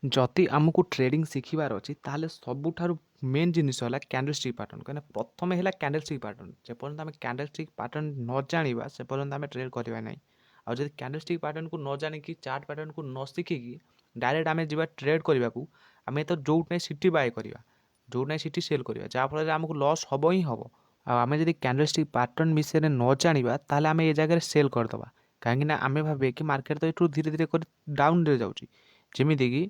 ଯଦି ଆମକୁ ଟ୍ରେଡିଂ ଶିଖିବାର ଅଛି ତାହେଲେ ସବୁଠାରୁ ମେନ୍ ଜିନିଷ ହେଲା କ୍ୟାଣ୍ଡେଲଷ୍ଟିକ୍ ପାଟର୍ନ। କାହିଁକିନା ପ୍ରଥମେ ହେଲା କ୍ୟାଣ୍ଡେଲଷ୍ଟିକ୍ ପାଟର୍ନ। ଯେପର୍ଯ୍ୟନ୍ତ ଆମେ କ୍ୟାଣ୍ଡେଲଷ୍ଟିକ୍ ପାଟର୍ନ ନ ଜାଣିବା ସେ ପର୍ଯ୍ୟନ୍ତ ଆମେ ଟ୍ରେଡ୍ କରିବା ନାହିଁ। ଆଉ ଯଦି କ୍ୟାଣ୍ଡେଲଷ୍ଟିକ୍ ପାଟର୍ନକୁ ନ ଜାଣିକି ଚାର୍ଟ ପାଟର୍ନକୁ ନ ଶିଖିକି ଡାଇରେକ୍ଟ ଆମେ ଯିବା ଟ୍ରେଡ୍ କରିବାକୁ, ଆମେ ତ ଯୋଉଠି ନାହିଁ ସେଠି ବାଏ କରିବା, ଯୋଉଠି ନାହିଁ ସେଠି ସେଲ୍ କରିବା, ଯାହାଫଳରେ ଆମକୁ ଲସ୍ ହେବ ହିଁ ହେବ। ଆଉ ଆମେ ଯଦି କ୍ୟାଣ୍ଡେଲଷ୍ଟିକ୍ ପାଟର୍ନ ବିଷୟରେ ନ ଜାଣିବା ତାହେଲେ ଆମେ ଏ ଜାଗାରେ ସେଲ୍ କରିଦେବା। କାହିଁକିନା ଆମେ ଭାବିବେ କି ମାର୍କେଟ ତ ଏଠୁ ଧୀରେ ଧୀରେ କରି ଡାଉନ୍ରେ ଯାଉଛି, ଯେମିତିକି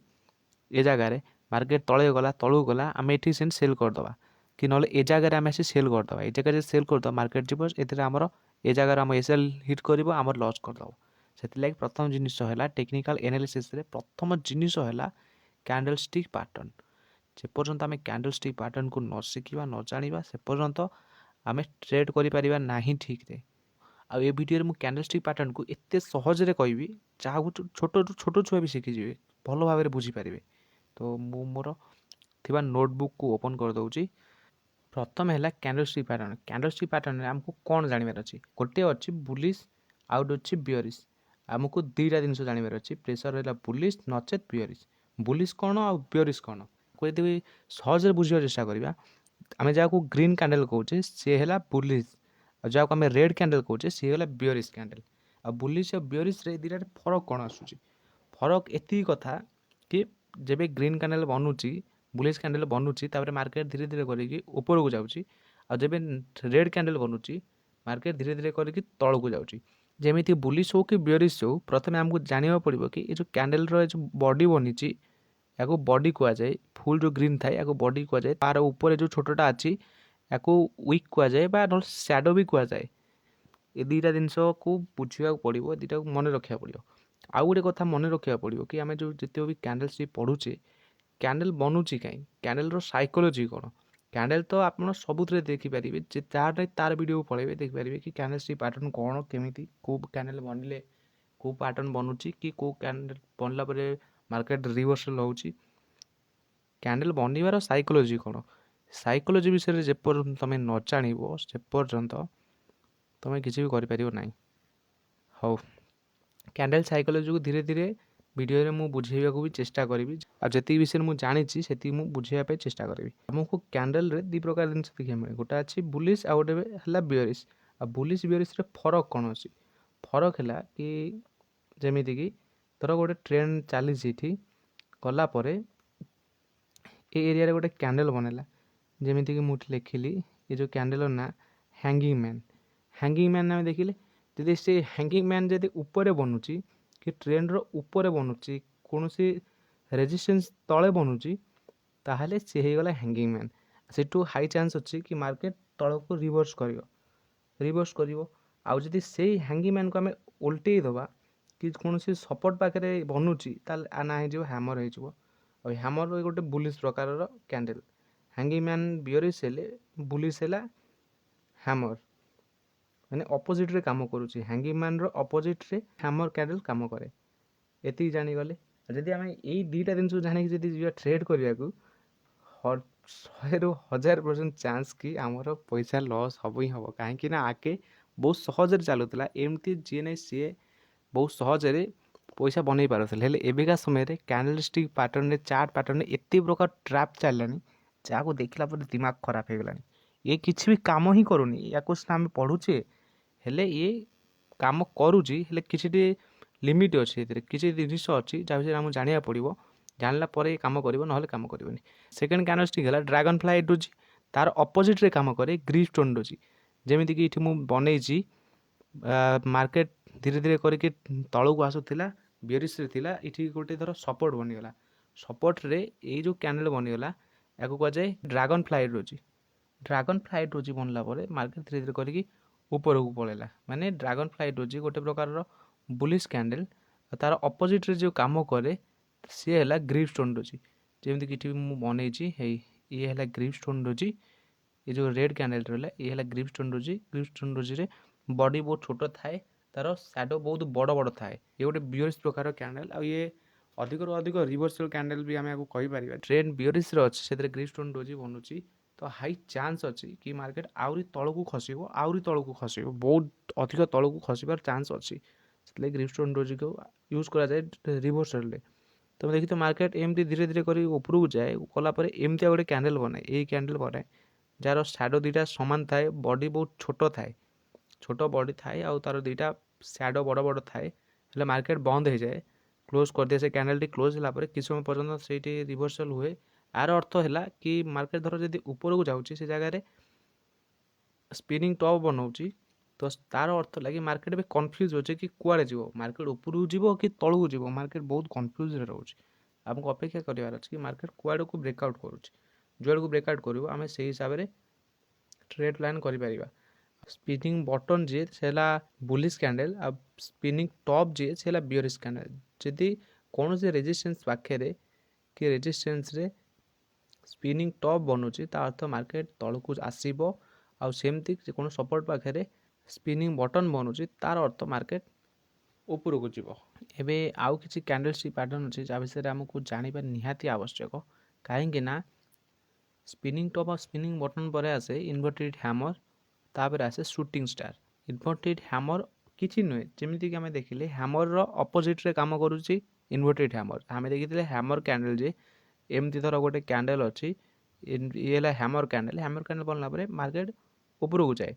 ଏ ଜାଗାରେ ମାର୍କେଟ ତଳେ ଗଲା, ତଳକୁ ଗଲା, ଆମେ ଏଠି ସେମିତି ସେଲ୍ କରିଦେବା, କି ନହେଲେ ଏ ଜାଗାରେ ଆମେ ଆସି ସେଲ୍ କରିଦେବା। ଏ ଜାଗାରେ ସେଲ୍ କରିଦେବା, ମାର୍କେଟ ଯିବ, ଏଥିରେ ଆମର ଏ ଜାଗାରେ ଆମ ଏସ୍ଏଲ୍ ହିଟ୍ କରିବ, ଆମର ଲସ୍ କରିଦେବ। ସେଥିଲାଗି ପ୍ରଥମ ଜିନିଷ ହେଲା ଟେକ୍ନିକାଲ ଏନାଲିସିସ୍ରେ ପ୍ରଥମ ଜିନିଷ ହେଲା କ୍ୟାଣ୍ଡେଲଷ୍ଟିକ୍ ପାଟର୍ନ। ଯେପର୍ଯ୍ୟନ୍ତ ଆମେ କ୍ୟାଣ୍ଡେଲଷ୍ଟିକ୍ ପାଟର୍ନକୁ ନ ଶିଖିବା, ନ ଜାଣିବା, ସେ ପର୍ଯ୍ୟନ୍ତ ଆମେ ଟ୍ରେଡ୍ କରିପାରିବା ନାହିଁ ଠିକ୍ରେ। ଆଉ ଏ ଭିଡ଼ିଓରେ ମୁଁ କ୍ୟାଣ୍ଡେଲଷ୍ଟିକ୍ ପାଟର୍ନକୁ ଏତେ ସହଜରେ କହିବି ଯାହାକୁ ଛୋଟରୁ ଛୋଟ ଛୁଆ ବି ଶିଖିଯିବେ, ଭଲ ଭାବରେ ବୁଝିପାରିବେ। ତ ମୁଁ ମୋର ଥିବା ନୋଟବୁକ୍କୁ ଓପନ୍ କରିଦେଉଛି। ପ୍ରଥମେ ହେଲା କ୍ୟାଣ୍ଡେଲଷ୍ଟିକ୍ ପାଟର୍ନ। କ୍ୟାଣ୍ଡେଲଷ୍ଟିକ୍ ପାଟର୍ନରେ ଆମକୁ କ'ଣ ଜାଣିବାର ଅଛି? ଗୋଟିଏ ଅଛି ବୁଲିସ୍, ଆଉ ଗୋଟେ ଅଛି ବିୟରିସ୍। ଆମକୁ ଦୁଇଟା ଜିନିଷ ଜାଣିବାର ଅଛି। ପ୍ରେସର ରହିଲା ବୁଲିସ୍ ନଚେତ୍ ବିୟରିସ୍। ବୁଲିସ୍ କ'ଣ ଆଉ ବିୟରିସ୍ କ'ଣ, ଯଦି ସହଜରେ ବୁଝିବାକୁ ଚେଷ୍ଟା କରିବା, ଆମେ ଯାହାକୁ ଗ୍ରୀନ୍ କ୍ୟାଣ୍ଡେଲ୍ କହୁଛେ ସେ ହେଲା ବୁଲିସ୍, ଆଉ ଯାହାକୁ ଆମେ ରେଡ୍ କ୍ୟାଣ୍ଡେଲ୍ କହୁଛେ ସିଏ ହେଲା ବିୟରିସ୍ କ୍ୟାଣ୍ଡେଲ୍। ଆଉ ବୁଲିସ୍ ଆଉ ବିୟରିସ୍ରେ ଏ ଦୁଇଟାରେ ଫରକ କ'ଣ ଆସୁଛି? ଫରକ ଏତିକି କଥା କି ଯେବେ ଗ୍ରୀନ୍ କ୍ୟାଣ୍ଡେଲ୍ ବନୁଛି, ବୁଲିସ୍ କ୍ୟାଣ୍ଡେଲ୍ ବନୁଛି, ତାପରେ ମାର୍କେଟ ଧୀରେ ଧୀରେ କରିକି ଉପରକୁ ଯାଉଛି। ଆଉ ଯେବେ ରେଡ୍ କ୍ୟାଣ୍ଡେଲ୍ ବନୁଛି, ମାର୍କେଟ ଧୀରେ ଧୀରେ କରିକି ତଳକୁ ଯାଉଛି। ଯେମିତି ବୁଲିସ୍ ହଉ କି ବିୟରିସ୍ ହଉ, ପ୍ରଥମେ ଆମକୁ ଜାଣିବାକୁ ପଡ଼ିବ କି ଏ ଯେଉଁ କ୍ୟାଣ୍ଡେଲ୍ର ଏ ଯେଉଁ ବଡି ବନିଛି, ୟାକୁ ବଡି କୁହାଯାଏ। ଫୁଲ୍ ଯେଉଁ ଗ୍ରୀନ୍ ଥାଏ ୟାକୁ ବଡି କୁହାଯାଏ। ତାର ଉପରେ ଯେଉଁ ଛୋଟଟା ଅଛି ୟାକୁ ୱିକ୍ କୁହାଯାଏ, ବା ନହେଲେ ସ୍ୟାଡୋ ବି କୁହାଯାଏ। ଏ ଦୁଇଟା ଜିନିଷକୁ ବୁଝିବାକୁ ପଡ଼ିବ, ଏ ଦୁଇଟାକୁ ମନେ ରଖିବାକୁ ପଡ଼ିବ। ଆଉ ଗୋଟେ କଥା ମନେ ରଖିବାକୁ ପଡ଼ିବ କି ଆମେ ଯେଉଁ ଯେତେକ ବି କ୍ୟାଣ୍ଡେଲଷ୍ଟିକ୍ ପଢ଼ୁଛେ, କ୍ୟାଣ୍ଡେଲ୍ ବନୁଛି କାହିଁ, କ୍ୟାଣ୍ଡେଲ୍ର ସାଇକୋଲୋଜି କ'ଣ? କ୍ୟାଣ୍ଡେଲ୍ ତ ଆପଣ ସବୁଥିରେ ଦେଖିପାରିବେ, ଯେ ତାର ଭିଡ଼ିଓକୁ ପଳେଇବେ, ଦେଖିପାରିବେ କି କ୍ୟାଣ୍ଡେଲଷ୍ଟିକ୍ ପାଟର୍ନ କ'ଣ, କେମିତି କେଉଁ କ୍ୟାଣ୍ଡେଲ୍ ବନିଲେ କେଉଁ ପାଟର୍ନ ବନୁଛି, କି କେଉଁ କ୍ୟାଣ୍ଡେଲ୍ ବନିଲା ପରେ ମାର୍କେଟ ରିଭର୍ସାଲ୍ ହେଉଛି। କ୍ୟାଣ୍ଡେଲ୍ ବନିବାର ସାଇକୋଲୋଜି କ'ଣ, ସାଇକୋଲୋଜି ବିଷୟରେ ଯେପର୍ଯ୍ୟନ୍ତ ତୁମେ ନ ଜାଣିବ ସେ ପର୍ଯ୍ୟନ୍ତ ତୁମେ କିଛି ବି କରିପାରିବ ନାହିଁ। ହଉ, କ୍ୟାଣ୍ଡେଲ୍ ସାଇକୋଲୋଜିକୁ ଧୀରେ ଧୀରେ ଭିଡ଼ିଓରେ ମୁଁ ବୁଝେଇବାକୁ ବି ଚେଷ୍ଟା କରିବି। ଆଉ ଯେତିକି ବିଷୟରେ ମୁଁ ଜାଣିଛି ସେତିକି ମୁଁ ବୁଝେଇବା ପାଇଁ ଚେଷ୍ଟା କରିବି। ଆମକୁ କ୍ୟାଣ୍ଡେଲ୍ରେ ଦୁଇ ପ୍ରକାର ଜିନିଷ ଦେଖିବାକୁ ମିଳେ, ଗୋଟେ ଅଛି ବୁଲିସ୍ ଆଉ ଗୋଟେ ହେଲା ବିୟରିସ୍। ଆଉ ବୁଲିସ୍ ବିୟରିସ୍ରେ ଫରକ କ'ଣ ଅଛି? ଫରକ ହେଲା କି ଯେମିତିକି ଧର ଗୋଟେ ଟ୍ରେଣ୍ଡ ଚାଲିଛି, ଏଠି ଗଲା ପରେ ଏ ଏରିଆରେ ଗୋଟେ କ୍ୟାଣ୍ଡେଲ୍ ବନେଇଲା, ଯେମିତିକି ମୁଁ ଲେଖିଲି ଏ ଯେଉଁ କ୍ୟାଣ୍ଡେଲ୍ର ନାଁ ହ୍ୟାଙ୍ଗିଂ ମ୍ୟାନ୍। ହ୍ୟାଙ୍ଗିଂ ମ୍ୟାନ୍ ଆମେ ଦେଖିଲେ, ଯଦି ସେ ହ୍ୟାଙ୍ଗିଂ ମ୍ୟାନ୍ ଯଦି ଉପରେ ବନୁଛି, କି ଟ୍ରେଣ୍ଡର ଉପରେ ବନୁଛି, କୌଣସି ରେଜିଷ୍ଟେନ୍ସ ତଳେ ବନୁଛି, ତାହେଲେ ସେ ହେଇଗଲା ହ୍ୟାଙ୍ଗିଂ ମ୍ୟାନ୍। ସେଠୁ ହାଇ ଚାନ୍ସ ଅଛି କି ମାର୍କେଟ ତଳକୁ ରିଭର୍ସ କରିବ। ଆଉ ଯଦି ସେଇ ହ୍ୟାଙ୍ଗିଂ ମ୍ୟାନ୍କୁ ଆମେ ଓଲଟେଇ ଦେବା, କି କୌଣସି ସପୋର୍ଟ ପାଖରେ ବନୁଛି, ତାହେଲେ ନା ହେଇଯିବ ହ୍ୟାମର ହେଇଯିବ। ଆଉ ହ୍ୟାମର ଗୋଟେ ବୁଲିସ୍ ପ୍ରକାରର କ୍ୟାଣ୍ଡେଲ୍। ହ୍ୟାଙ୍ଗିଂ ମ୍ୟାନ୍ ବିୟରିସ୍ ହେଲେ, ବୁଲିସ୍ ହେଲା ହ୍ୟାମର, ମାନେ ଅପୋଜିଟ୍ରେ କାମ କରୁଛି। ହ୍ୟାଙ୍ଗିଂ ମ୍ୟାନ୍ର ଅପୋଜିଟ୍ରେ ହ୍ୟାମର କ୍ୟାଣ୍ଡେଲ୍ କାମ କରେ। ଏତିକି ଜାଣିଗଲେ। ଯଦି ଆମେ ଏଇ ଦୁଇଟା ଜିନିଷ ଜାଣିକି ଯଦି ଯିବା ଟ୍ରେଡ୍ କରିବାକୁ, 100ରୁ 1000% ଚାନ୍ସ କି ଆମର ପଇସା ଲସ୍ ହେବ ହିଁ ହେବ। କାହିଁକି ନା ଆଗେ ବହୁତ ସହଜରେ ଚାଲୁଥିଲା, ଏମିତି ଯିଏ ନାହିଁ ସିଏ ବହୁତ ସହଜରେ ପଇସା ବନେଇ ପାରୁଥିଲେ। ହେଲେ ଏବେକା ସମୟରେ କ୍ୟାଣ୍ଡେଲଷ୍ଟିକ୍ ପାଟର୍ନରେ, ଚାର୍ଟ ପାଟର୍ନରେ ଏତେ ପ୍ରକାର ଟ୍ରାପ୍ ଚାଲିଲାଣି, ଯାହାକୁ ଦେଖିଲା ପରେ ଦିମାଗ ଖରାପ ହେଇଗଲାଣି। ଏ କିଛି ବି କାମ ହିଁ କରୁନି। ୟାକୁ ସିନା ଆମେ ପଢ଼ୁଛେ, ହେଲେ ଇଏ କାମ କରୁଛି, ହେଲେ କିଛିଟି ଲିମିଟ୍ ଅଛି, ଏଥିରେ କିଛି ଜିନିଷ ଅଛି ଯାହା ବିଷୟରେ ଆମକୁ ଜାଣିବାକୁ ପଡ଼ିବ। ଜାଣିଲା ପରେ କାମ କରିବ, ନହେଲେ କାମ କରିବନି। ସେକେଣ୍ଡ କ୍ୟାଣ୍ଡେଲଷ୍ଟିକ୍ ହେଲା ଡ୍ରାଗନ୍ ଫ୍ଲାଏ ଡୋଜି। ତାର ଅପୋଜିଟ୍ରେ କାମ କରେ ଗ୍ରୀନ୍ ଷ୍ଟୋନ୍ ଡୋଜି। ଯେମିତିକି ଏଠି ମୁଁ ବନେଇଛି, ମାର୍କେଟ ଧୀରେ ଧୀରେ କରିକି ତଳକୁ ଆସୁଥିଲା, ବିୟରିସ୍ରେ ଥିଲା, ଏଠି ଗୋଟେ ଧର ସପୋର୍ଟ ବନିଗଲା। ସପୋର୍ଟରେ ଏଇ ଯେଉଁ କ୍ୟାଣ୍ଡେଲ୍ ବନିଗଲା ୟାକୁ କୁହାଯାଏ dragon fly Dozee. Dragon fly Dozee ବନିଲା ପରେ ମାର୍କେଟ ଧୀରେ ଧୀରେ କରିକି ଉପରକୁ ପଳେଇଲା। ମାନେ ଡ୍ରାଗନ୍ ଫ୍ଲାଏ ଡୋଜି ଗୋଟେ ପ୍ରକାରର ବୁଲିସ୍ କ୍ୟାଣ୍ଡେଲ୍। ଆଉ ତାର ଅପୋଜିଟ୍ରେ ଯେଉଁ କାମ କରେ ସିଏ ହେଲା ଗ୍ରୀନ୍ ଷ୍ଟୋନ୍ ଡୋଜି। ଯେମିତିକି ଏଠି ମୁଁ ବନେଇଛି, ହେଇ ଇଏ ହେଲା ଗ୍ରୀନ୍ ଷ୍ଟୋନ୍ ଡୋଜି। ये जो रेड कैंडल रहा ये है ग्रिप्टोन डोजी। ग्रिप्टोन डोजी रे बॉडी बहुत छोट थाए, तार सैडो बहुत बड़ बड़ थाए। ये गोटे बियरिश प्रकार कैंडल। आ ये अधिक अधिक रिवर्सल कैंडल भी आम कहीपर। ट्रेंड बियरिश अच्छे से ग्रिप्टोन डोजी बनूची, तो हाई चांस अच्छी कि मार्केट आहरी तलू खसब, आहरी तलू खसब, बहुत अधिक तलू खसबार चांस अच्छी। ग्रिप्टोन डोजी को यूज कराए रिवर्सल। तुम देखी तो मार्केट एमती धीरे धीरे कर उपरକୁ जाए गलापर एमती गोटे कैंडल बनाए यही कैंडल बनाए जार सैडो दुईटा सामान थाए बॉडी बहुत छोट थाए छोट बॉडी थाए आउ तार दुईटा सैडो बड़ बड़ थाए हेल्ले मार्केट बंद हो जाए क्लोज कर दिए से कैंडल टी क्लोज होगापर कि समय पर्यटन से रिभर्सल हुए यार अर्थ है कि मार्केट धर जब ऊपर को जाऊँगी से जगह स्पिनिंग टॉप बनाऊँगी तो तार अर्थ लगे मार्केट भी कन्फ्यूज हो कि कुआड़े जीव मार्केट उपरକୁ जीव कि तलू जीव मार्केट बहुत कन्फ्यूज रोचे आमको अपेक्षा करार अच्छे कि मार्केट कुआड़ को ब्रेकआउट करुच्ची जुआड़ को ब्रेकआउट कर आम से हिसाब से ट्रेड प्लान कर स्पिनिंग बटन जी से बुलिश कैंडल आ स्पिनिंग टॉप जी से बियरिश कैंडल जदि कौन से रेजिस्टेंस पाखे कि रेजिस्टेंस रे स्पिनिंग टॉप बनूची ता अर्थ मार्केट तलू आसब आमती कौन सपोर्ट पाखे स्पिनिंग बटन बनूची तार अर्थ मार्केट उपरକୁ ଯିବ ଏବେ ଆଉ କିଛି କ୍ୟାଣ୍ଡେଲ ଷ୍ଟିକ୍ ପ୍ୟାଟର୍ନ ଅଛି ଯାହା ବିଷୟରେ ଆମକୁ ଜାଣିବା ନିହାତି ଆବଶ୍ୟକ କାହିଁକି ନା ସ୍ପିନିଂ ଟପ୍ ଆଉ ସ୍ପିନିଂ ବଟନ୍ ପରେ ଆସେ ଇନଭର୍ଟେଡ୍ ହ୍ୟାମର ତାପରେ ଆସେ ସୁଟିଂ ଷ୍ଟାର ଇନଭର୍ଟେଡ୍ ହ୍ୟାମର କିଛି ନୁହେଁ ଯେମିତିକି ଆମେ ଦେଖିଲେ ହ୍ୟାମରର ଅପୋଜିଟ୍ରେ କାମ କରୁଛି ଇନଭର୍ଟେଡ୍ ହ୍ୟାମର ଆମେ ଦେଖିଥିଲେ ହ୍ୟାମର କ୍ୟାଣ୍ଡେଲ ଯେ ଏମିତି ଧର ଗୋଟେ କ୍ୟାଣ୍ଡେଲ ଅଛି ଇଏ ହେଲା ହ୍ୟାମର କ୍ୟାଣ୍ଡେଲ ବନିଲା ପରେ ମାର୍କେଟ ଉପରକୁ ଯାଏ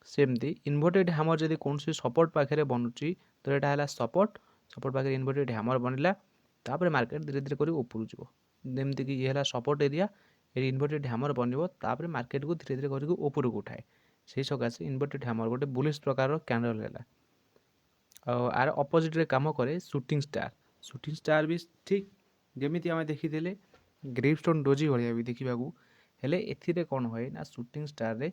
सेमती इनवर्टेड हैमर जदि कौन सपोर्ट पाखे बनूची तो यहाँ है सपोर्ट पाखे इनवर्टेड हैमर बनला तापर मार्केट धीरे धीरे कर ऊपर जीव जमीक ये है सपोर्ट एरिया ये इनवर्टेड हैमर बनपर मार्केट को धीरे धीरे कर ऊपर को उठाए से सकाशे इनवर्टेड हैमर गोटे बुलिश प्रकार कैंडल है आर अपोजिट रे काम करे शूटिंग स्टार भी ठीक जमीती आम देखी ग्रेपस्टोन डोजी भाया भी देखा हेले एथिरे कौन हुए ना शूटिंग स्टार रे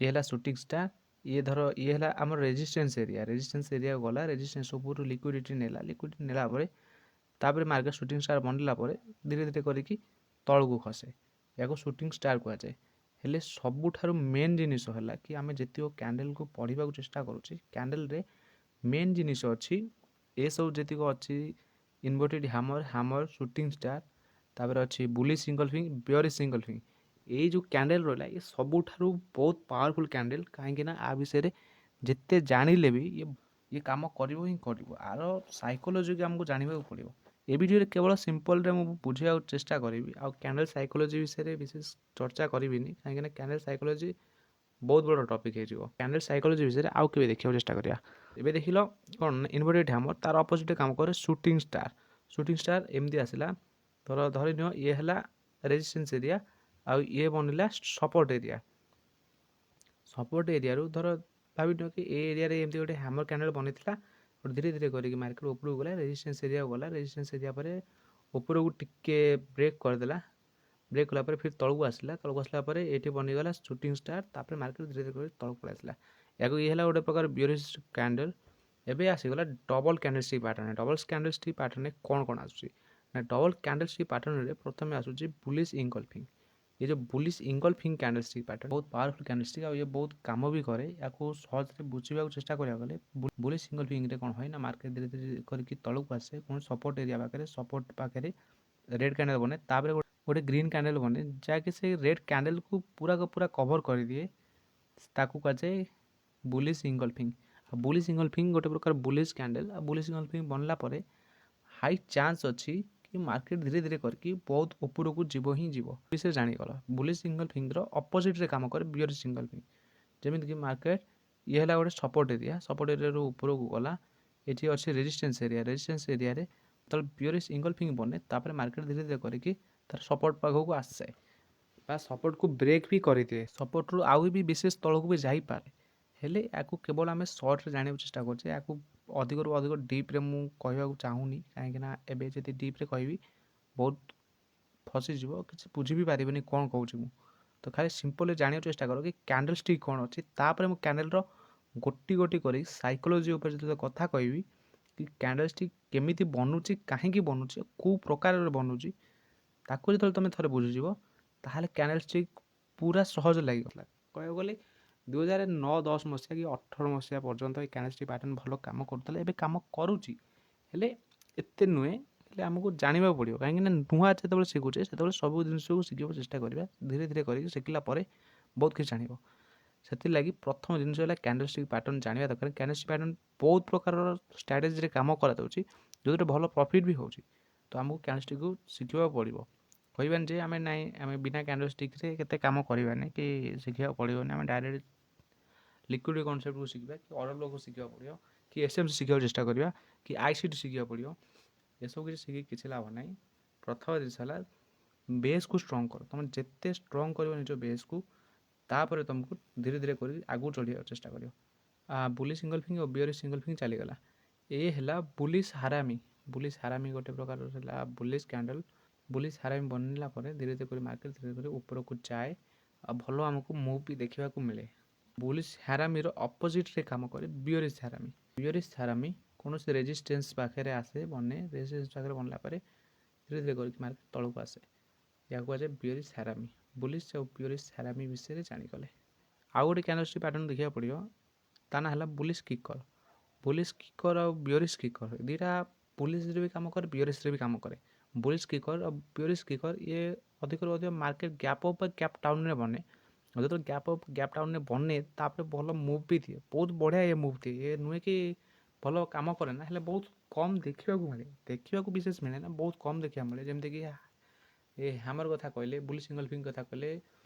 ये है शूटिंग स्टार ये धर ये है आम रेजिस्टेंस एरिया गला रेजिस्टेंस ऊपर लिक्विडिटी नेला तापर मार्केट शूटिंग स्टार बनला धीरे धीरे करके तल को खसे या शूटिंग स्टार कहुए हेले सबुठारु मेन जिनिस है कि आम जी कैंडल को पढ़ा चेष्टा करुचे कैंडल रे मेन जिनिस अच्छी ये सब जी अच्छी इनवर्टेड हैमर शूटिंग स्टार तापर अच्छी बुलिश सिंगल फिंग बियरिश सिंगल फिंग ये जो कैंडल रहा ये सबुठारु बहुत पावरफुल कैंडल कहीं आ विषय जिते जानिले भी ये काम करिवो ही करिवो आर साइकोलॉजी को हमको जानवा पड़ो ये वीडियो केवल सिंपल रे मु बुझाया चेष्टा करी आ कैंडल साइकोलॉजी विषय विशेष चर्चा करी कहीं कैंडल साइकोलॉजी बहुत बड़ टॉपिक हो कैंडल साइकोलॉजी विषय आउ के देखा चेष्टा करिया एबे देखिलो कौन इनवर्टेड हैमर तार अपोजिट काम करे शूटिंग स्टार एमती आसला धर धरी नियो ये है रेजिस्टेंस एरिया आ ये बनला सपोर्ट एरिया रू धर भावी कि ए एरिया रे एमती गोटे हैमर कैंडल बनता धीरे धीरे करके मार्केट ऊपर गला रेजिस्टेंस एरिया गला रेजिस्टेंस एरिया पर ऊपर को टिके ब्रेक करदेला ब्रेक कला फिर तलू आसला ये बनीगला शूटिंग स्टार तापर मार्केट धीरे धीरे तलू पलि आसला या ये है गोटे प्रकार बियरिश कैंडल एबे आसीगला डबल कैंडलस्टिक पैटर्न कौन कौन आसूँ ना डबल कैंडलस्टिक पैटर्न रे प्रथम आसूँ बुलिश इंगल्फिंग ये जो बुलिश इंगल्फिंग कैंडलस्टिक पैटर्न बहुत पावरफुल कैंडलस्टिक और ये बहुत काम भी करे या सहज बुझा चेष्टा करा गले बुलिश इंगल्फिंग रे कौन है ना मार्केट धीरे धीरे करके तलू आसे कौन सपोर्ट एरिया पाखे सपोर्ट पाखे रेड कैंडल बने तापर गोटे ग्रीन कैंडल बने जहाँकि से रेड कैंडल को पूरा कवर कर दिए ताकू कहुए बुलिश इंगल्फिंग बुलिश इंगल्फिंग गोटे प्रकार बुलिश कैंडल बुलिश इंगल्फिंग बनला हाई चांस अच्छी कि मार्केट धीरे धीरे करके बहुत ऊपर को जीव ही जीव विषय जानीगल बुलिश इंगल्फिंग अपोजिट रे काम करे बियरिश इंगल्फिंग जमीक कि मार्केट ये है गोटे सपोर्ट एरिया रू ऊपर को गला ये अच्छे रेजिस्टेंस एरिया रे तो बियरिश इंगल्फिंग बने तापर मार्केट धीरे धीरे करके तार सपोर्ट पाखक आसे बा सपोर्ट को ब्रेक भी करदिए सपोर्ट रू आउ भी विशेष तल को भी जापे हेले या केवल आम सर्ट जाना चेष्टा करछे या अधिक रू अधिक डीप्रे मु कहवाक चाहूनी कहीं एबे जदि डीप्रे कहबी बहुत फसीज किसी बुझी भी पारे कौन कहूँ मु तो खाली सिंपल जाना चेष्टा कर कि कैंडल स्टिक कौन अच्छी तापर मु कैंडल गोटी गोटी कर साइकोलॉजी जो कथा कहबी कि कैंडल स्टिक केमिति बनूची कहीं बनूची कौ प्रकार बनूची ताको जो तुम थे बुझीज ताहले कैंडल स्टिक पूरा सहज लगे कह गले 2009-10 मसीहा कि 18 मसीहा पर्यंत ये कैंडल स्टिक पैटर्न भल काम करूला एबे काम करुच्ची हेले एते नुहे हेले आमको जानवा पड़ो कहीं नुआ जो शिखुचे से सब जिन को शिखा चेष्टा करवा धीरे धीरे कर शिखला बहुत किसी जान से लगी प्रथम जिन है कैंडल स्टिक पैटर्न जानवा दरकार कैंडल स्टिक पैटर्न बहुत प्रकार स्ट्राटेजी काम कराऊँच ଯେଉଁଥିରେ ଭଲ ପ୍ରଫିଟ୍ ବି ହେଉଛି। ତ ଆମକୁ କ୍ୟାଣ୍ଡେଲଷ୍ଟିକ୍କୁ ଶିଖିବାକୁ ପଡ଼ିବ। କହିବାନି ଯେ ଆମେ ନାଇଁ ଆମେ ବିନା କ୍ୟାଣ୍ଡେଲଷ୍ଟିକ୍ରେ କେତେ କାମ କରିବାନି କି ଶିଖିବାକୁ ପଡ଼ିବନି, ଆମେ ଡାଇରେକ୍ଟ ଲିକ୍ୱିଡ଼ କନସେପ୍ଟକୁ ଶିଖିବା କି ଅର୍ଡ଼ର ବ୍ଲକ୍କୁ ଶିଖିବାକୁ ପଡ଼ିବ କି ଏସ୍ଏମ୍ସି ଶିଖିବାକୁ ଚେଷ୍ଟା କରିବା କି ଆଇସିଟି ଶିଖିବାକୁ ପଡ଼ିବ। ଏସବୁ କିଛି ଶିଖିକି କିଛି ଲାଭ ନାହିଁ। ପ୍ରଥମ ଜିନିଷ ହେଲା ବେସ୍କୁ ଷ୍ଟ୍ରଙ୍ଗ କର। ତୁମେ ଯେତେ ଷ୍ଟ୍ରଙ୍ଗ କରିବ ନିଜ ବେସ୍କୁ, ତାପରେ ତୁମକୁ ଧୀରେ ଧୀରେ କରି ଆଗକୁ ଚଢ଼ିବାକୁ ଚେଷ୍ଟା କରିବ। ବୁଲିଶ ଇଙ୍ଗଲଫିଙ୍ଗ ଓ ବିୟରିଶ ଇଙ୍ଗଲଫିଙ୍ଗ ଚାଲିଗଲା। ଏ ହେଲା ବୁଲିଶ ହାରାମି। ବୁଲିଶ ହାରାମି ଗୋଟେ ପ୍ରକାର ହେଲା ବୁଲିଶ କ୍ୟାଣ୍ଡେଲ। ବୁଲିଶ ହାରାମି ବନିଲା ପରେ ଧୀରେ ଧୀରେ କରି ମାର୍କେଟ ଧୀରେ ଧୀରେ ଉପରକୁ ଯାଏ ଆଉ ଭଲ ଆମକୁ ମୁଭ୍ ବି ଦେଖିବାକୁ ମିଳେ। ବୁଲିଶ ହାରାମିର ଅପୋଜିଟ୍ରେ କାମ କରେ ବିୟରିଶ ହାରାମି। ବିୟରିଶ ହାରାମି କୌଣସି ରେଜିଷ୍ଟେନ୍ସ ପାଖରେ ଆସେ, ବନେ, ରେଜିଷ୍ଟେନ୍ସ ପାଖରେ ବନିଲା ପରେ ଧୀରେ ଧୀରେ କରିକି ମାର୍କେଟ ତଳକୁ ଆସେ। ଏହାକୁ କୁହାଯାଏ ବିୟରିଶ ହାରାମି। ବୁଲିଶ ଆଉ ବିୟରିଶ ହାରାମି ବିଷୟରେ ଜାଣିଗଲେ ଆଉ ଗୋଟେ କ୍ୟାଣ୍ଡେଲଷ୍ଟିକ୍ ପ୍ୟାଟର୍ନ ଦେଖିବାକୁ ପଡ଼ିବ। ତା ନାଁ ହେଲା ବୁଲିଶ କିକର। ବୁଲିଶ କିକର ଆଉ ବିୟରିଶ କିକର ଦୁଇଟା ବୁଲିଶରେ ବି କାମ କରେ, ବିୟରିଶରେ ବି କାମ କରେ। ବୁଲିଶ କିକର ଆଉ ବିୟରିଶ କିକର ଇଏ ଅଧିକରୁ ଅଧିକ ମାର୍କେଟ ଗ୍ୟାପ୍ ଅପ୍ ବା ଗ୍ୟାପ୍ ଡାଉନ୍ରେ ବନେ। ଯେତେବେଳେ ଗ୍ୟାପ୍ ଅପ୍ ଗ୍ୟାପ୍ ଡାଉନ୍ରେ ବନେ ତାପରେ ଭଲ ମୁଭ୍ ବି ଦିଏ, ବହୁତ ବଢ଼ିଆ ଏ ମୁଭ୍ ଦିଏ। ଏ ନୁହେଁ କି ଭଲ କାମ କରେ ନା, ହେଲେ ବହୁତ କମ୍ ଦେଖିବାକୁ ମିଳେ। ଦେଖିବାକୁ ବିଶେଷ ମିଳେ ନା, ବହୁତ କମ୍ ଦେଖିବାକୁ ମିଳେ। ଯେମିତିକି ଏ ହ୍ୟାମର କଥା କହିଲେ, ବୁଲିଶ ଇଙ୍ଗଲଫିଙ୍ଗ କଥା କହିଲେ,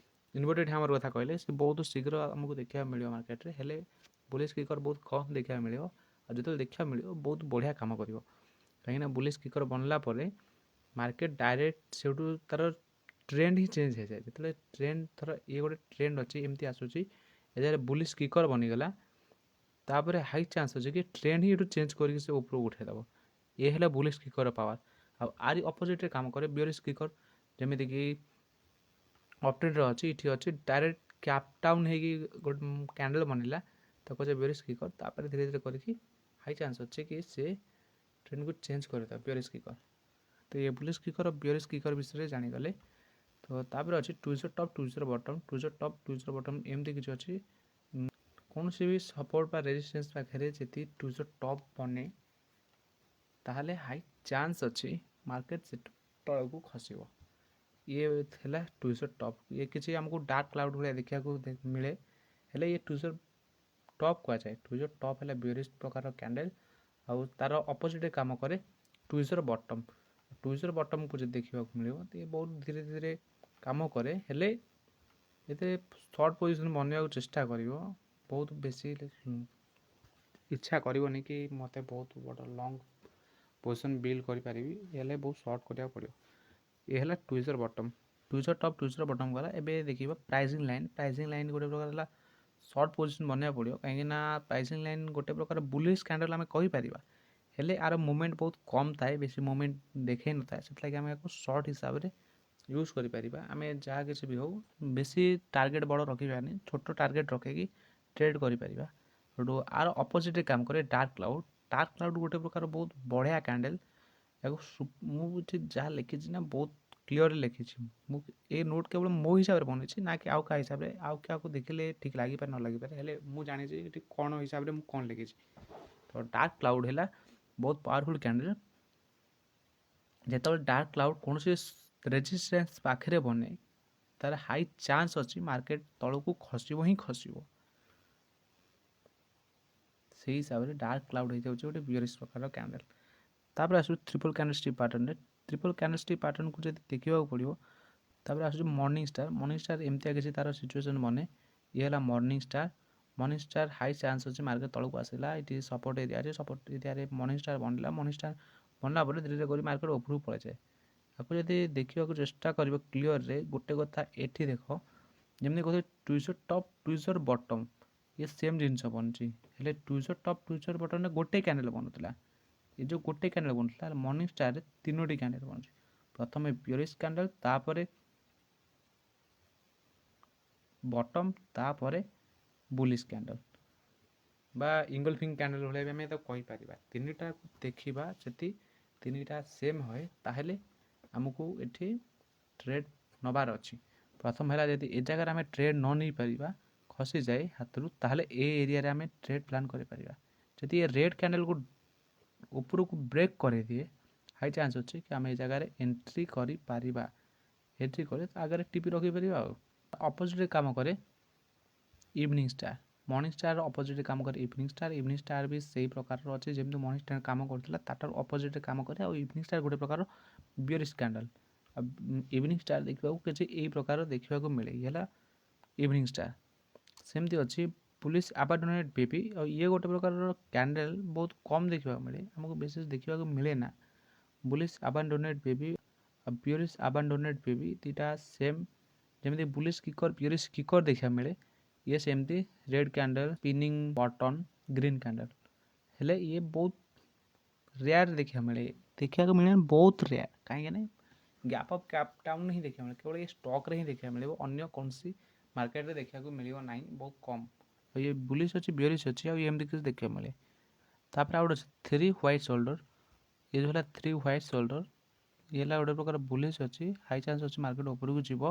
ଇନଭର୍ଟେଡ଼ ହ୍ୟାମର କଥା କହିଲେ, ସେ ବହୁତ ଶୀଘ୍ର ଆମକୁ ଦେଖିବାକୁ ମିଳିବ ମାର୍କେଟରେ। ହେଲେ ବୁଲିଶ କିକର ବହୁତ କମ୍ ଦେଖିବାକୁ ମିଳିବ। ଆଉ ଯେତେବେଳେ ଦେଖିବାକୁ ମିଳିବ ବହୁତ ବଢ଼ିଆ କାମ କରିବ। କାହିଁକିନା ବୁଲିଶ କିକର ବନିଲା ପରେ ମାର୍କେଟ ଡାଇରେକ୍ଟ ସେଇଠୁ ତା'ର ଟ୍ରେଣ୍ଡ ହିଁ ଚେଞ୍ଜ ହେଇଯାଏ। ଯେତେବେଳେ ଟ୍ରେଣ୍ଡ ଧର ଇଏ ଗୋଟେ ଟ୍ରେଣ୍ଡ ଅଛି ଏମିତି ଆସୁଛି, ଏ ଜାଗାରେ ବୁଲିଶ କିକର ବନିଗଲା, ତାପରେ ହାଇ ଚାନ୍ସ ଅଛି କି ଟ୍ରେଣ୍ଡ ହିଁ ଏଠୁ ଚେଞ୍ଜ କରିକି ସେ ଉପରକୁ ଉଠାଇଦେବ। ଏ ହେଲା ବୁଲିଶ କିକର ପାୱାର। ଆଉ ଆରି ଅପୋଜିଟ୍ରେ କାମ କରେ ବିୟରିଶ କିକର। ଯେମିତିକି ଅପଟ୍ରେଣ୍ଡରେ ଅଛି, ଏଠି ଅଛି, ଡାଇରେକ୍ଟ କ୍ୟାପ୍ ଡାଉନ୍ ହେଇକି ଗୋଟେ କ୍ୟାଣ୍ଡେଲ ବନିଲା, ତାକୁ ଯେ ବିୟରିଶ କିକର। ତାପରେ ଧୀରେ ଧୀରେ କରିକି ହାଇ ଚାନ୍ସ ଅଛି କି ସେ ଟ୍ରେଣ୍ଡକୁ ଚେଞ୍ଜ କରିଦେବ ବିୟରିଶ କିକର। ତ ଏ ବୁଲିଶ କିକର ଆଉ ବିୟରିଶ କିକର ବିଷୟରେ ଜାଣିଗଲେ। ତ ତାପରେ ଅଛି ଟୁଇଜର ଟପ୍, ଟୁଇଜର ବଟମ୍। ଟୁଇଜର ଟପ୍, ଟୁଇଜର ବଟମ୍ ଏମିତି କିଛି ଅଛି। କୌଣସି ବି ସପୋର୍ଟ ବା ରେଜିଷ୍ଟେନ୍ସ ପାଖରେ ଯଦି ଟୁଇଜର ଟପ୍ ବନେ, ତାହେଲେ ହାଇ ଚାନ୍ସ ଅଛି ମାର୍କେଟ ସେଠୁ ତଳକୁ ଖସିବ। ଇଏ ଥିଲା ଟୁଇଜର ଟପ୍। ଇଏ କିଛି ଆମକୁ ଡାର୍କ କ୍ଲାଉଡ୍ ଭଳିଆ ଦେଖିବାକୁ ମିଳେ, ହେଲେ ଇଏ ଟୁଇଜର ଟପ୍ କୁହାଯାଏ। ଟୁଇଜର ଟପ୍ ହେଲା ବିୟରିଶ ପ୍ରକାର କ୍ୟାଣ୍ଡେଲ, ଆଉ ତାର ଅପୋଜିଟ୍ରେ କାମ କରେ ଟୁଇଜର ବଟମ୍। ଟୁଇଜର ବଟମ୍କୁ ଯଦି ଦେଖିବାକୁ ମିଳିବ ତ ଇଏ ବହୁତ ଧୀରେ ଧୀରେ କାମ କରେ, ହେଲେ ଏତେ ସର୍ଟ ପୋଜିସନ୍ ବନେଇବାକୁ ଚେଷ୍ଟା କରିବ। ବହୁତ ବେଶୀ ଇଚ୍ଛା କରିବନି କି ମୋତେ ବହୁତ ବଡ଼ ଲଙ୍ଗ୍ ପୋଜିସନ୍ ବିଲ୍ଡ କରିପାରିବି, ହେଲେ ବହୁତ ସର୍ଟ କରିବାକୁ ପଡ଼ିବ। ଏ ହେଲା ଟୁଇଜର ବଟମ୍। ଟୁଇଜର ଟପ୍, ଟୁଇଜର ବଟମ୍ ଗଲା। ଏବେ ଦେଖିବା ପ୍ରାଇସିଂ ଲାଇନ୍। ପ୍ରାଇସିଂ ଲାଇନ୍ ଗୋଟେ ପ୍ରକାର ହେଲା ସର୍ଟ ପୋଜିସନ୍ ବନେଇବାକୁ ପଡ଼ିବ। କାହିଁକିନା ପ୍ରାଇସିଂ ଲାଇନ୍ ଗୋଟେ ପ୍ରକାର ବୁଲିଶ କ୍ୟାଣ୍ଡେଲ ଆମେ କହିପାରିବା, ହେଲେ ଆର ମୁଭମେଣ୍ଟ ବହୁତ କମ୍ ଥାଏ, ବେଶୀ ମୁଭମେଣ୍ଟ ଦେଖାଇ ନଥାଏ। ସେଥିଲାଗି ଆମେ ଏହାକୁ ସର୍ଟ ହିସାବରେ ୟୁଜ୍ କରିପାରିବା। ଆମେ ଯାହା କିଛି ବି ହେଉ ବେଶୀ ଟାର୍ଗେଟ୍ ବଡ଼ ରଖିବାନି, ଛୋଟ ଟାର୍ଗେଟ୍ ରଖିକି ଟ୍ରେଡ୍ କରିପାରିବା। ସେଠୁ ଆର ଅପୋଜିଟ୍ରେ କାମ କରେ ଡାର୍କ କ୍ଲାଉଡ୍। ଡାର୍କ କ୍ଲାଉଡ୍ ଗୋଟେ ପ୍ରକାର ବହୁତ ବଢ଼ିଆ କ୍ୟାଣ୍ଡେଲ। ଏହାକୁ ମୁଁ ଏଠି ଯାହା ଲେଖିଛି ନା ବହୁତ କ୍ଲିଅରଲି ଲେଖିଛି। ମୁଁ ଏ ନୋଟ୍ କେବଳ ମୋ ହିସାବରେ ବନେଇଛି, ନା କି ଆଉ କାହା ହିସାବରେ। ଆଉ କାହାକୁ ଦେଖିଲେ ଠିକ୍ ଲାଗିପାରେ ନ ଲାଗିପାରେ, ହେଲେ ମୁଁ ଜାଣିଛି ଏଠି କ'ଣ ହିସାବରେ ମୁଁ କ'ଣ ଲେଖିଛି। ତ ଡାର୍କ କ୍ଲାଉଡ୍ ହେଲା ବହୁତ ପାୱାରଫୁଲ୍ କ୍ୟାଣ୍ଡେଲ। ଯେତେବେଳେ ଡାର୍କ କ୍ଲାଉଡ୍ କୌଣସି ରେଜିଷ୍ଟେନ୍ସ ପାଖରେ ବନେ, ତାର ହାଇ ଚାନ୍ସ ଅଛି ମାର୍କେଟ ତଳକୁ ଖସିବ ହିଁ ଖସିବ। ସେଇ ହିସାବରେ ଡାର୍କ କ୍ଲାଉଡ୍ ହେଇଯାଉଛି ଗୋଟେ ବିୟରିଶ ପ୍ରକାର କ୍ୟାଣ୍ଡେଲ। ତାପରେ ଆସୁଛି ଟ୍ରିପଲ୍ କ୍ୟାଣ୍ଡେଲଷ୍ଟିକ୍ ପ୍ୟାଟର୍ନରେ। ଟ୍ରିପଲ୍ କ୍ୟାଣ୍ଡେଲଷ୍ଟିକ୍ ପ୍ୟାଟର୍ନକୁ ଯଦି ଦେଖିବାକୁ ପଡ଼ିବ, ତାପରେ ଆସୁଛି ମର୍ଣ୍ଣିଂ ଷ୍ଟାର। ମର୍ଣ୍ଣିଂ ଷ୍ଟାର ଏମିତିଆ କିଛି ତାର ସିଚୁଏସନ୍ ବନେ। ଇଏ ହେଲା morning star. Morning star high chance ଅଛି ମାର୍କେଟ ତଳକୁ ଆସିଲା। ଏଠି ସପୋର୍ଟ ଏରିଆ ଅଛି, ସପୋର୍ଟ ଏରିଆରେ ମର୍ଣ୍ଣିଂ ଷ୍ଟାର ବନିଲା। ମର୍ଣ୍ଣିଂ ଷ୍ଟାର ବନିଲା ପରେ ଧୀରେ ଧୀରେ କରି ମାର୍କେଟ ଉପରକୁ ପଳାଇଯାଏ। ତାକୁ ଯଦି ଦେଖିବାକୁ ଚେଷ୍ଟା କରିବ କ୍ଲିଅରରେ, ଗୋଟେ କଥା ଏଠି ଦେଖ, ଯେମିତି କହୁଛି ଟୁଇଜର ଟପ୍, ଟୁଇଜର ବଟମ୍, ଇଏ ସେମ୍ ଜିନିଷ ବନୁଛି। ହେଲେ ଟୁଇଜର ଟପ୍, ଟୁଇଜର ବଟମ୍ରେ ଗୋଟେ କ୍ୟାଣ୍ଡେଲ ବନୁଥିଲା। ଏ ଯେଉଁ ଗୋଟେ କ୍ୟାଣ୍ଡେଲ ବନୁଥିଲା, ମର୍ଣ୍ଣିଂ ଷ୍ଟାରରେ ତିନୋଟି କ୍ୟାଣ୍ଡେଲ ବନୁଛି। ପ୍ରଥମେ ବିୟରିଶ କ୍ୟାଣ୍ଡେଲ, ତାପରେ ବଟମ୍, ତାପରେ ବୁଲିଶ କ୍ୟାଣ୍ଡେଲ ବା ଇଙ୍ଗଲଫିଙ୍ଗ କ୍ୟାଣ୍ଡେଲ ଭଳିଆ ବି ଆମେ ତାକୁ କହିପାରିବା। ତିନିଟାକୁ ଦେଖିବା, ଯଦି ତିନିଟା ସେମ୍ ହୁଏ ତାହେଲେ ଆମକୁ ଏଠି ଟ୍ରେଡ୍ ନେବାର ଅଛି। ପ୍ରଥମ ହେଲା ଯଦି ଏ ଜାଗାରେ ଆମେ ଟ୍ରେଡ୍ ନ ନେଇପାରିବା, ଖସିଯାଏ ହାତରୁ, ତାହେଲେ ଏ ଏରିଆରେ ଆମେ ଟ୍ରେଡ୍ ପ୍ଲାନ୍ କରିପାରିବା। ଯଦି ଏ ରେଡ୍ କ୍ୟାଣ୍ଡେଲକୁ ଉପରକୁ ବ୍ରେକ୍ କରିଦିଏ, ହାଇ ଚାନ୍ସ ଅଛି କି ଆମେ ଏ ଜାଗାରେ ଏଣ୍ଟ୍ରି କରିପାରିବା। ଏଣ୍ଟ୍ରି କରି ତା ଆଗରେ ଟିପି ରଖିପାରିବା। ଆଉ ଅପୋଜିଟ୍ରେ କାମ କରେ evening star. Morning star opposite काम करे इवनिंग स्टार भी से प्रकार अच्छे जमी मर्निंग स्टार काम करता तार अपोजिट काम करे और इवनिंग स्टार गोटे प्रकार बियरिश कैंडल इवनिंग स्टार देखा किसी यही प्रकार देखा मिले ये इवनिंग स्टार सेमती अच्छी पुलिस आबाडोनेट बेबी और ये गोटे प्रकार कैंडल बहुत कम देखा मिले आमको विशेष देखा मिले ना बुलिस आबाडोनेट बेबी और बियरिश आबाडोनेट बेबी दुटा सेम जमी बुलिस किकर बियरिश किकर देखा मिले ये सेमती red candle spinning button green candle हेले ये बहुत रेयर देखा मिले बहुत रेयर कहीं गैप अप गैप डाउन ही देखा मिले केवल ये स्टॉक रे ही देखा मिले अन्य कौन सी मार्केट रे देखा मिले ना बहुत कम और ये बुलिस अच्छी बियरिश अच्छी और एमती किसी देखा मिले तापर आउट अच्छे 3 व्हाइट शोल्डर ये जो 3 व्हाइट शोल्डर ये गोटे प्रकार बुलिस अच्छी हाई चांस अच्छी मार्केट उपरकू जीव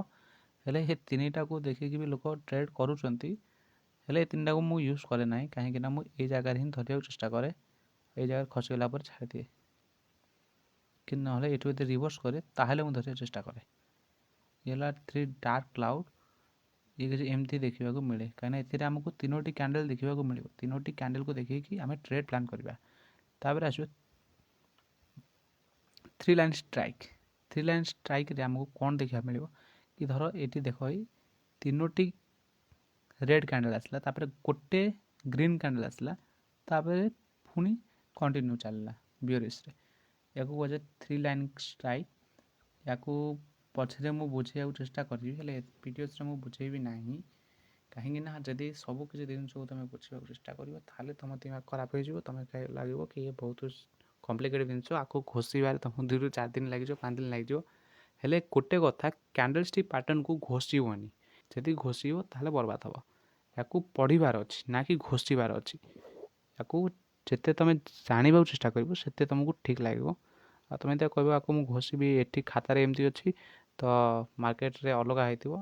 हेले ये तीनटा को देखिए भी लोक ट्रेड करुँच हेले तीनटा को मुझे यूज करे ना कहीं मुझे जगार ही धरने चेष्टा करे ये जगह खसीगला छाड़ दिए कि ना ये रिवर्स करे ताहले मुझे धरने चेष्टा करे ये 3 डार्क क्लाउड ये किसी एमती देखा मिले कहीं आमको 3टी कैंडल देखा मिले 3टी कैंडल को देखिए आम ट्रेड प्लान करवा तापर आस 3 लाइन स्ट्राइक 3 लाइन स्ट्राइक रे आमको कौन देखा मिले कि धर ये देख 3टी रेड कैंडल आसला तापर गोटे ग्रीन कैंडल आसला तापर पुणी कंटिन्यू चलला बियरिश रे या कहे 3 लाइन स्ट्राइक या पछरे मु बुझे चेष्टा करी हेले वीडियोस रे मु बुझेबी नाही कहीं जदि सब किसी जिन तुम बुझा चेष्टा कर तुम दिमाग खराब हो तुम लगे कि ये बहुत कॉम्प्लिकेटेड जिन आपको घोषार तुम 2 ରୁ 4 दिन लगे 5 दिन लगे हेले गोटे कथा कैंडल स्टिक पैटर्न को घोषिबनी जदि घोषिब ताहले बर्बाद हम या पढ़ार अच्छी ना कि घोषार अच्छी या जिते तुम जाना चेष्टा कर तुमको ठीक लगे तुम तो कह आपको मुझे घोषिबी ये खातार एमती अच्छी तो मार्केट रे अलग हो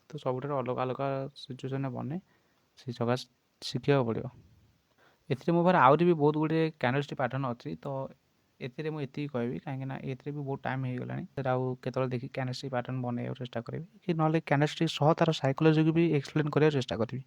तो सब अलग अलग सिचुएसन बने से जगह शिखा पड़ो ए मो पाखे आहरी भी बहुत गुड़े कैंडलस्टिक पैटर्न अच्छी तो एथिरे मुझे कहबी कहीं भी बहुत टाइम हो गला आउ देखी कैंडलस्टिक पैटर्न बनने चेष्टा करी कि ना कैंडलस्टिक सह तार साइकोलॉजी को भी एक्सप्लेन करार चेष्टा करी।